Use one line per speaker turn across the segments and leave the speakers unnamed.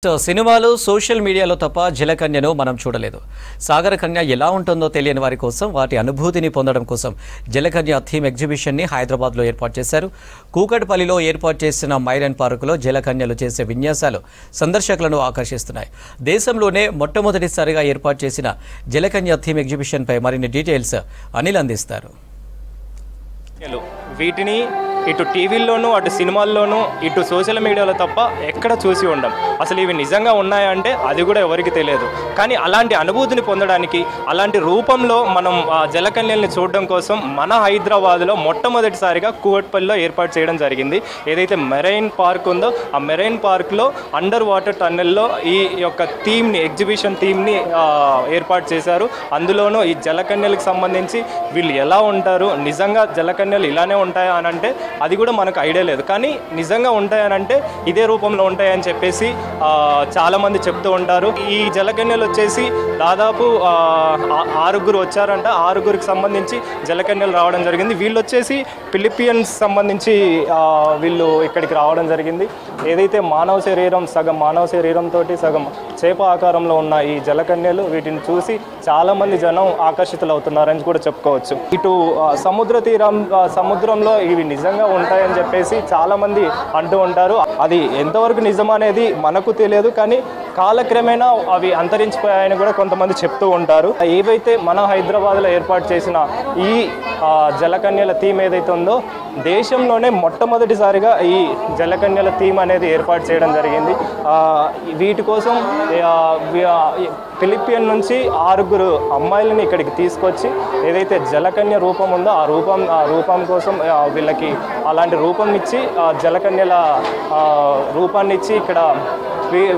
సినిమాలు సోషల్ మీడియాలో తప్ప జలకన్యను మనం చూడలేదు. సాగర కన్య ఎలా ఉంటుందో తెలియని వారి కోసం వాటి అనుభూతిని పొందడం కోసం జలకన్య థీమ్ ఎగ్జిబిషన్ని హైదరాబాద్లో ఏర్పాటు చేశారు. కూకట్పల్లిలో ఏర్పాటు చేసిన మైరన్ పార్కులో జలకన్యలు చేసే విన్యాసాలు సందర్శకులను ఆకర్షిస్తున్నాయి. దేశంలోనే మొట్టమొదటిసారిగా ఏర్పాటు చేసిన జలకన్య థీమ్ ఎగ్జిబిషన్పై మరిన్ని డీటెయిల్స్ అనిల్ అందిస్తారు.
వీటిని ఇటు టీవీల్లోనూ అటు సినిమాల్లోనూ ఇటు సోషల్ మీడియాలో తప్ప ఎక్కడ చూసి ఉండం. అసలు ఇవి నిజంగా ఉన్నాయంటే అది కూడా ఎవరికి తెలియదు. కానీ అలాంటి అనుభూతిని పొందడానికి అలాంటి రూపంలో మనం జలకన్యల్ని చూడడం కోసం మన హైదరాబాద్లో మొట్టమొదటిసారిగా కూకట్పల్లిలో ఏర్పాటు చేయడం జరిగింది. ఏదైతే మెరైన్ పార్క్ ఉందో ఆ మెరైన్ పార్క్లో అండర్ వాటర్ టన్నెల్లో ఈ యొక్క థీమ్ని ఎగ్జిబిషన్ థీమ్ని ఏర్పాటు చేశారు. అందులోనూ ఈ జలకన్యలకు సంబంధించి వీళ్ళు ఎలా ఉంటారు, నిజంగా జలకన్యలు ఇలానే ఉంటాయా అని అంటే అది కూడా మనకు ఐడియా లేదు. కానీ నిజంగా ఉంటాయనంటే ఇదే రూపంలో ఉంటాయని చెప్పేసి చాలామంది చెప్తూ ఉంటారు. ఈ జలకన్యలు వచ్చేసి దాదాపు 6 వచ్చారంట. 6కి సంబంధించి జలకన్యలు రావడం జరిగింది. వీళ్ళు వచ్చేసి ఫిలిపియన్స్ సంబంధించి వీళ్ళు ఇక్కడికి రావడం జరిగింది. ఏదైతే మానవ శరీరంతో సగం చేప ఆకారంలో ఉన్న ఈ జలకన్యలు వీటిని చూసి చాలామంది జనం ఆకర్షితులు అవుతున్నారని కూడా చెప్పుకోవచ్చు. ఇటు సముద్రంలో ఇవి నిజంగా ఉంటాయని చెప్పేసి చాలామంది అంటూ ఉంటారు. అది ఎంతవరకు నిజం అనేది మనకు తెలియదు. కానీ కాలక్రమేణా అవి అంతరించిపోయాయని కూడా కొంతమంది చెప్తూ ఉంటారు. ఏవైతే మన హైదరాబాద్లో ఏర్పాటు చేసిన ఈ జలకన్యల థీమ్ ఏదైతే ఉందో దేశంలోనే మొట్టమొదటిసారిగా ఈ జలకన్యల థీమ్ అనేది ఏర్పాటు చేయడం జరిగింది. వీటి కోసం ఫిలిపియన్ నుంచి 6 అమ్మాయిలని ఇక్కడికి తీసుకొచ్చి ఏదైతే జలకన్య రూపం ఉందో ఆ రూపం కోసం వీళ్ళకి అలాంటి రూపం ఇచ్చి జలకన్యల రూపాన్ని ఇచ్చి ఇక్కడ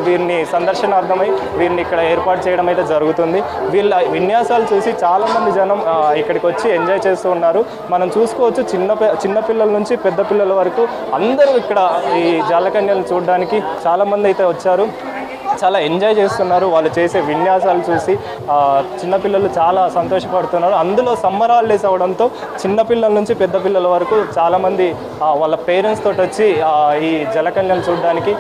వీరిని సందర్శనార్థమై వీరిని ఇక్కడ ఏర్పాటు చేయడం అయితే జరుగుతుంది. వీళ్ళ విన్యాసాలు చూసి చాలామంది జనం ఇక్కడికి వచ్చి ఎంజాయ్ చేస్తూ ఉన్నారు. మనం చూసుకోవచ్చు చిన్నపిల్లల నుంచి పెద్ద పిల్లల వరకు అందరూ ఇక్కడ ఈ జలకన్యలను చూడడానికి చాలామంది అయితే వచ్చారు. చాలా ఎంజాయ్ చేస్తున్నారు. వాళ్ళు చేసే విన్యాసాలు చూసి చిన్నపిల్లలు చాలా సంతోషపడుతున్నారు. అందులో సమ్మర్ హాలిడేస్ అవడంతో చిన్నపిల్లల నుంచి పెద్ద పిల్లల వరకు చాలామంది వాళ్ళ పేరెంట్స్ తోటి వచ్చి ఈ జలకన్యలు చూడడానికి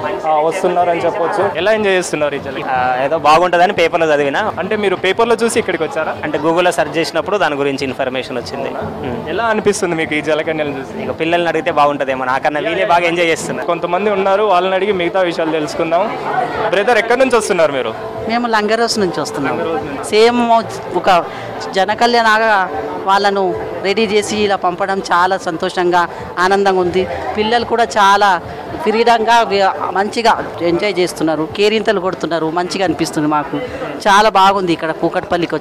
వస్తున్నారని చెప్పొచ్చు. ఎలా ఎంజాయ్ చేస్తున్నారు ఈ జల?
ఏదో బాగుంటుందని పేపర్లో చదివినా.
అంటే మీరు పేపర్లో చూసి ఇక్కడికి వచ్చారా?
అంటే గూగుల్లో సెర్చ్ చేసినప్పుడు దాని గురించి ఇన్ఫర్మేషన్ వచ్చింది.
ఎలా అనిపిస్తుంది మీకు ఈ జలకన్యలను చూసి?
ఇక పిల్లల్ని అడిగితే బాగుంటుందేమో, నాకన్నా వీళ్ళే బాగా ఎంజాయ్ చేస్తున్నారు.
కొంతమంది ఉన్నారు, వాళ్ళని అడిగి మిగతా విషయాలు తెలుసుకుందాం. బ్రదర్, ఎక్కడి నుంచి వస్తున్నారు మీరు?
మేము లంగరోస్ నుంచి వస్తున్నాము. సేమ్ ఒక జనకళ్యాణగా వాళ్ళను రెడీ చేసి ఇలా పంపడం చాలా సంతోషంగా ఆనందంగా ఉంది. పిల్లలు కూడా చాలా ఫ్రీడంగా మంచిగా ఎంజాయ్ చేస్తున్నారు, కేరింతలు కొడుతున్నారు. మంచిగా అనిపిస్తుంది. మాకు చాలా బాగుంది ఇక్కడ కూకట్పల్లికి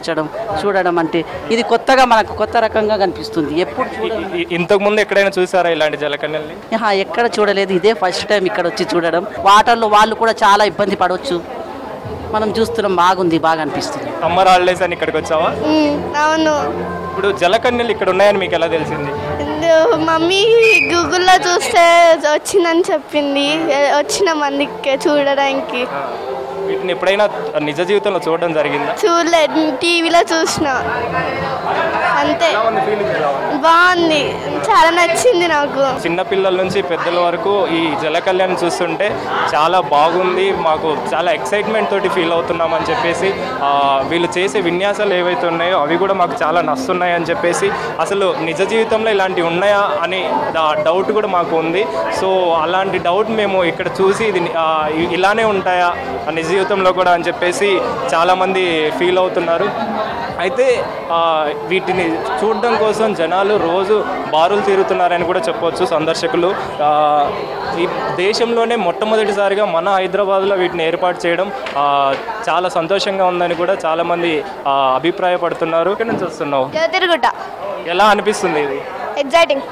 చూడడం అంటే. ఇది కొత్తగా మనకు కొత్త రకంగా కనిపిస్తుంది. ఎప్పుడు
ఇంతకుముందు ఎక్కడైనా చూసారా ఇలాంటి జలకన్యల్ని?
ఎక్కడ చూడలేదు. ఇదే ఫస్ట్ టైం ఇక్కడ వచ్చి చూడడం. వాటర్లో వాళ్ళు కూడా చాలా ఇబ్బంది పడవచ్చు. మనం చూస్తున్నాం, బాగుంది, బాగా అనిపిస్తుంది.
సమ్మర్ హాలిడేస్ అని ఇక్కడికి వచ్చావా?
అవును.
ఇప్పుడు జలకన్యలు ఇక్కడ ఉన్నాయని మీకు ఎలా తెలిసింది?
మమ్మీ గూగుల్లో చూస్తే వచ్చిందని చెప్పింది. వచ్చిన మందికి చూడడానికి.
వీటిని ఎప్పుడైనా నిజ జీవితంలో చూడడం జరిగిందా?
చూడలేదు, టీవీలో చూసిన అంతే. బాగుంది, చాలా నచ్చింది నాకు.
చిన్నపిల్లల నుంచి పెద్దల వరకు ఈ జలకన్యను చూస్తుంటే చాలా బాగుంది, మాకు చాలా ఎక్సైట్మెంట్ తోటి ఫీల్ అవుతున్నాం అని చెప్పేసి వీళ్ళు చేసే విన్యాసాలు ఏవైతే ఉన్నాయో అవి కూడా మాకు చాలా నచ్చున్నాయి అని చెప్పేసి, అసలు నిజ జీవితంలో ఇలాంటివి ఉన్నాయా అని డౌట్ కూడా మాకు ఉంది. సో అలాంటి డౌట్ మేము ఇక్కడ చూసి ఇది ఇలానే ఉంటాయా నిజ జీవితంలో కూడా అని చెప్పేసి చాలామంది ఫీల్ అవుతున్నారు. అయితే వీటిని చూడడం కోసం జనాలు రోజు బారులు తీరుతున్నారని కూడా చెప్పవచ్చు సందర్శకులు. ఈ దేశంలోనే మొట్టమొదటిసారిగా మన హైదరాబాద్లో వీటిని ఏర్పాటు చేయడం చాలా సంతోషంగా ఉందని కూడా చాలామంది అభిప్రాయపడుతున్నారు. ఇక్కడ నుంచి వస్తున్నావు? ఎలా అనిపిస్తుంది ఇది?
ఎగ్జైటింగ్.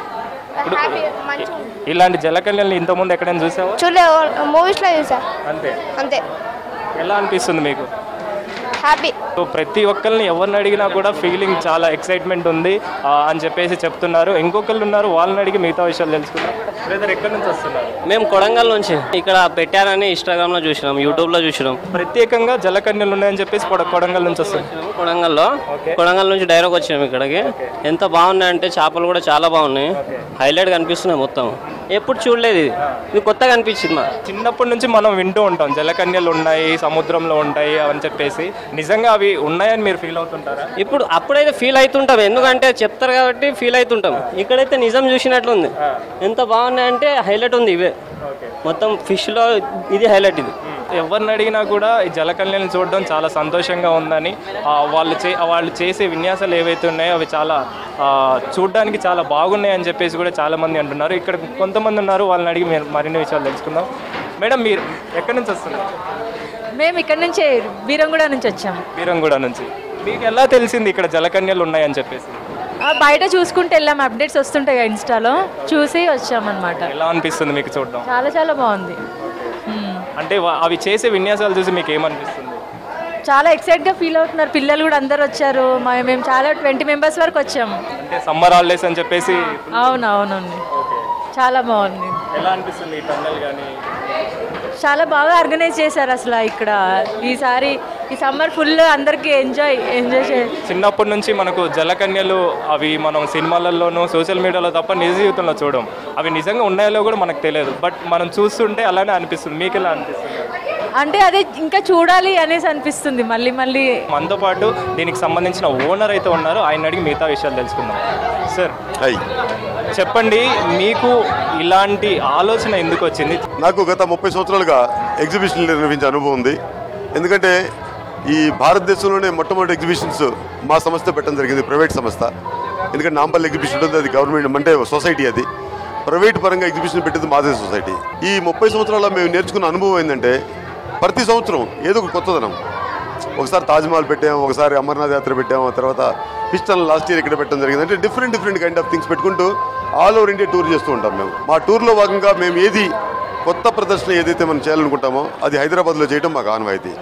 ఇలాంటి జలకన్యల్ని ఇంతకుముందు ఎక్కడైనా చూసావా?
చూడలేదు, మూవీస్లో చూసా. అంతే.
ఎలా అనిపిస్తుంది మీకు?
హ్యాపీ.
ప్రతి ఒక్కరిని ఎవరిని అడిగినా కూడా ఫీలింగ్ చాలా ఎక్సైట్మెంట్ ఉంది అని చెప్పేసి చెప్తున్నారు. ఇంకొకళ్ళు ఉన్నారు, వాళ్ళని అడిగి మిగతా విషయాలు తెలుసుకున్నారు. బ్రదర్, ఎక్కడి నుంచి వస్తున్నారు?
మేము కొడంగల్ నుంచి. ఇక్కడ పెట్టారని ఇన్స్టాగ్రామ్లో చూసినాం, యూట్యూబ్లో చూసినాం.
ప్రత్యేకంగా జలకన్యలు ఉన్నాయని చెప్పేసి కొడంగల్ నుంచి వస్తున్నాం.
కొడంగల్ నుంచి డైరెక్ట్ వచ్చినాం ఇక్కడికి. ఎంత బాగున్నాయంటే చేపలు కూడా చాలా బాగున్నాయి, హైలైట్ కనిపిస్తున్నాయి మొత్తం. ఎప్పుడు చూడలేదు ఇది కొత్తగా అనిపించింది మా
చిన్నప్పటి నుంచి మనం వింటూ ఉంటాం జలకన్యలు ఉన్నాయి, సముద్రంలో ఉంటాయి అని చెప్పేసి. నిజంగా అవి ఉన్నాయని మీరు ఫీల్ అవుతుంటారా?
ఇప్పుడు అప్పుడైతే ఫీల్ అవుతుంటాం, ఎందుకంటే చెప్తారు కాబట్టి ఫీల్ అవుతుంటాం. ఇక్కడైతే నిజం చూసినట్లుంది. ఎంత బాగున్నాయంటే హైలైట్ ఉంది ఇవే మొత్తం ఫిష్లో, ఇది హైలైట్. ఇది
ఎవరిని అడిగినా కూడా ఈ జలకన్యలను చూడడం చాలా సంతోషంగా ఉందని, వాళ్ళు చేసే విన్యాసాలు ఏవైతే ఉన్నాయో అవి చాలా చూడడానికి చాలా బాగున్నాయని చెప్పేసి కూడా చాలామంది అంటున్నారు. ఇక్కడ కొంతమంది ఉన్నారు, వాళ్ళని అడిగి మరిన్ని విషయాలు తెలుసుకుందాం. మేడం, మీరు ఎక్కడి నుంచి వస్తున్నారు?
మేము ఇక్కడ నుంచి బీరంగూడ నుంచి వచ్చాము.
బీరంగూడ నుంచి. మీకు ఎలా తెలిసింది ఇక్కడ జలకన్యలు ఉన్నాయని చెప్పేసి?
బయట చూసుకుంటే వెళ్ళాము, అప్డేట్స్ వస్తుంటాయి ఇన్స్టాలో, చూసి వచ్చామన్నమాట.
ఎలా అనిపిస్తుంది మీకు చూడడం?
చాలా చాలా బాగుంది.
అంటే అవి చేసే విన్యాసాలు చూసి మీకు ఏమనిపిస్తుంది?
చాలా ఎక్సైట్గా ఫీల్ అవుతున్నారు పిల్లలు కూడా, అందరు వచ్చారు. మేము చాలా 20 మెంబర్స్ వరకు వచ్చాము.
అంటే సమ్మర్ హాలిడేస్ అని చెప్పేసి.
అవునవునండి, చాలా బాగుంది.
ఎలా అనిపిస్తుంది ఈ టన్నెల్ కానీ?
చాలా బాగా ఆర్గనైజ్ చేశారు అసలు ఇక్కడ. ఈసారి ఈ సమ్మర్ ఫుల్ అందరికీ ఎంజాయ్
చిన్నప్పటి నుంచి మనకు జలకన్యలు అవి మనం సినిమాలలోనూ సోషల్ మీడియాలో తప్ప నిజ జీవితంలో చూడం. అవి నిజంగా ఉన్నాయో కూడా మనకు తెలియదు, బట్ మనం చూస్తుంటే అలానే అనిపిస్తుంది. మీకు ఎలా అనిపిస్తుంది?
అంటే అదే ఇంకా చూడాలి అనేసి అనిపిస్తుంది మళ్ళీ మళ్ళీ.
మనతో పాటు దీనికి సంబంధించిన ఓనర్ అయితే ఉన్నారు, ఆయన అడిగి మిగతా విషయాలు తెలుసుకుందాం. సార్, చెప్పండి, మీకు ఇలాంటి ఆలోచన ఎందుకు వచ్చింది?
నాకు గత 30 సంవత్సరాలుగా ఎగ్జిబిషన్లు నిర్వహించే అనుభవం ఉంది. ఎందుకంటే ఈ భారతదేశంలోనే మొట్టమొదటి ఎగ్జిబిషన్స్ మా సంస్థ పెట్టడం జరిగింది, ప్రైవేట్ సంస్థ. ఎందుకంటే నాంపల్లి ఎగ్జిబిషన్ ఉంటుంది, అది గవర్నమెంట్ అంటే సొసైటీ. అది ప్రైవేట్ పరంగా ఎగ్జిబిషన్ పెట్టేది మాదే సొసైటీ. ఈ 30 సంవత్సరాల్లో మేము నేర్చుకున్న అనుభవం ఏంటంటే ప్రతి సంవత్సరం ఏదో ఒక కొత్తదనం. ఒకసారి తాజ్మహల్ పెట్టాము, ఒకసారి అమర్నాథ్ యాత్ర పెట్టాము, తర్వాత పిస్టన్ లాస్ట్ ఇయర్ ఇక్కడ పెట్టడం జరిగింది. అంటే డిఫరెంట్ కైండ్ ఆఫ్ థింగ్స్ పెట్టుకుంటూ ఆల్ ఓవర్ ఇండియా టూర్ చేస్తూ ఉంటాం మేము. మా టూర్లో భాగంగా మేము ఏది కొత్త ప్రదర్శన ఏదైతే మనం చేయాలనుకుంటామో అది హైదరాబాద్లో చేయడం మాకు ఆనవాయితీ.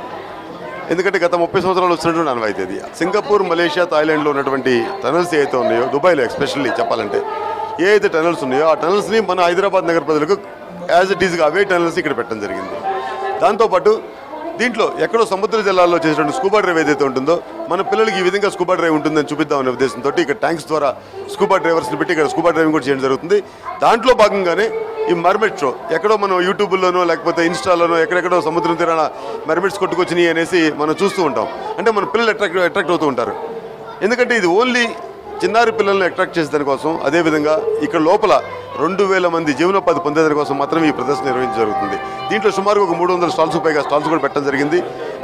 ఎందుకంటే గత 30 సంవత్సరాలు వచ్చినటువంటి ఆనవాయితీ అది. సింగపూర్, మలేషియా, థాయిలాండ్లో ఉన్నటువంటి టనల్స్ ఏవైతే ఉన్నాయో, దుబాయ్లో ఎస్పెషల్లీ చెప్పాలంటే ఏ అయితే టనల్స్ ఉన్నాయో ఆ టనల్స్ని మన హైదరాబాద్ నగర ప్రజలకు యాజ్ ఇట్ ఈజ్గా అవే టనల్స్ ఇక్కడ పెట్టడం జరిగింది. దాంతోపాటు దీంట్లో ఎక్కడో సముద్ర జలాల్లో చేసినటువంటి స్కూబా డ్రైవ్ ఏదైతే ఉంటుందో మన పిల్లలకి ఈ విధంగా స్కూబా డ్రైవ్ ఉంటుందని చూపిద్దామనే ఉద్దేశంతో ఇక్కడ ట్యాంక్స్ ద్వారా స్కూబా డ్రైవర్స్ని పెట్టి ఇక్కడ స్కూబా డ్రైవింగ్ కూడా చేయడం జరుగుతుంది. దాంట్లో భాగంగానే ఈ మర్మెట్ షో ఎక్కడో మనం యూట్యూబ్లోనో లేకపోతే ఇన్స్టాలోనో ఎక్కడెక్కడో సముద్రం తీరాన మర్మెట్స్ కొట్టుకొచ్చినాయి అనేసి మనం చూస్తూ ఉంటాం. అంటే మన పిల్లలు అట్రాక్ట్ అవుతూ ఉంటారు. ఎందుకంటే ఇది ఓన్లీ చిన్నారి పిల్లల్ని అట్రాక్ట్ చేసే దానికోసం, అదేవిధంగా ఇక్కడ లోపల 2000 మంది జీవనోపాధి పొందేదాని కోసం మాత్రమే ఈ ప్రదర్శన నిర్వహించడం జరుగుతుంది. దీంట్లో సుమారుగా ఒక 300 స్టాల్స్ పైగా స్టాల్స్ కూడా పెట్టడం జరిగింది.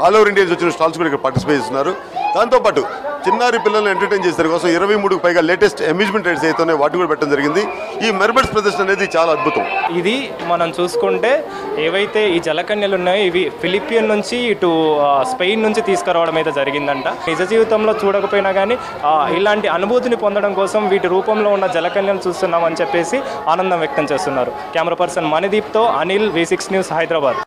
ఆల్ ఓవర్ ఇండియా వచ్చిన స్టాల్స్ కూడా ఇక్కడ పార్టిసిపేట్ చేస్తున్నారు. దాంతోపాటు చిన్నారి పిల్లల్ని ఎంటర్టైన్ చేసే కోసం 23కు పైగా లేటెస్ట్ అమ్యూజ్మెంట్ రైడ్స్ అయితే ఉన్నాయో వాటి కూడా పెట్టడం జరిగింది. ఈ మెర్బెట్స్ ప్రదర్శన అనేది చాలా అద్భుతం.
ఇది మనం చూసుకుంటే ఏవైతే ఈ జలకన్యలు ఉన్నాయో ఇవి ఫిలిపియన్ నుంచి ఇటు స్పెయిన్ నుంచి తీసుకురావడం అయితే జరిగిందంట. నిజ జీవితంలో చూడకపోయినా కానీ ఇలాంటి అనుభూతిని పొందడం కోసం వీటి రూపంలో ఉన్న జలకన్యలు చూస్తున్నామని చెప్పేసి ఆనందం వ్యక్తం చేస్తున్నారు. కెమెరా పర్సన్ మణిదీప్తో అనిల్, V6 న్యూస్, హైదరాబాద్.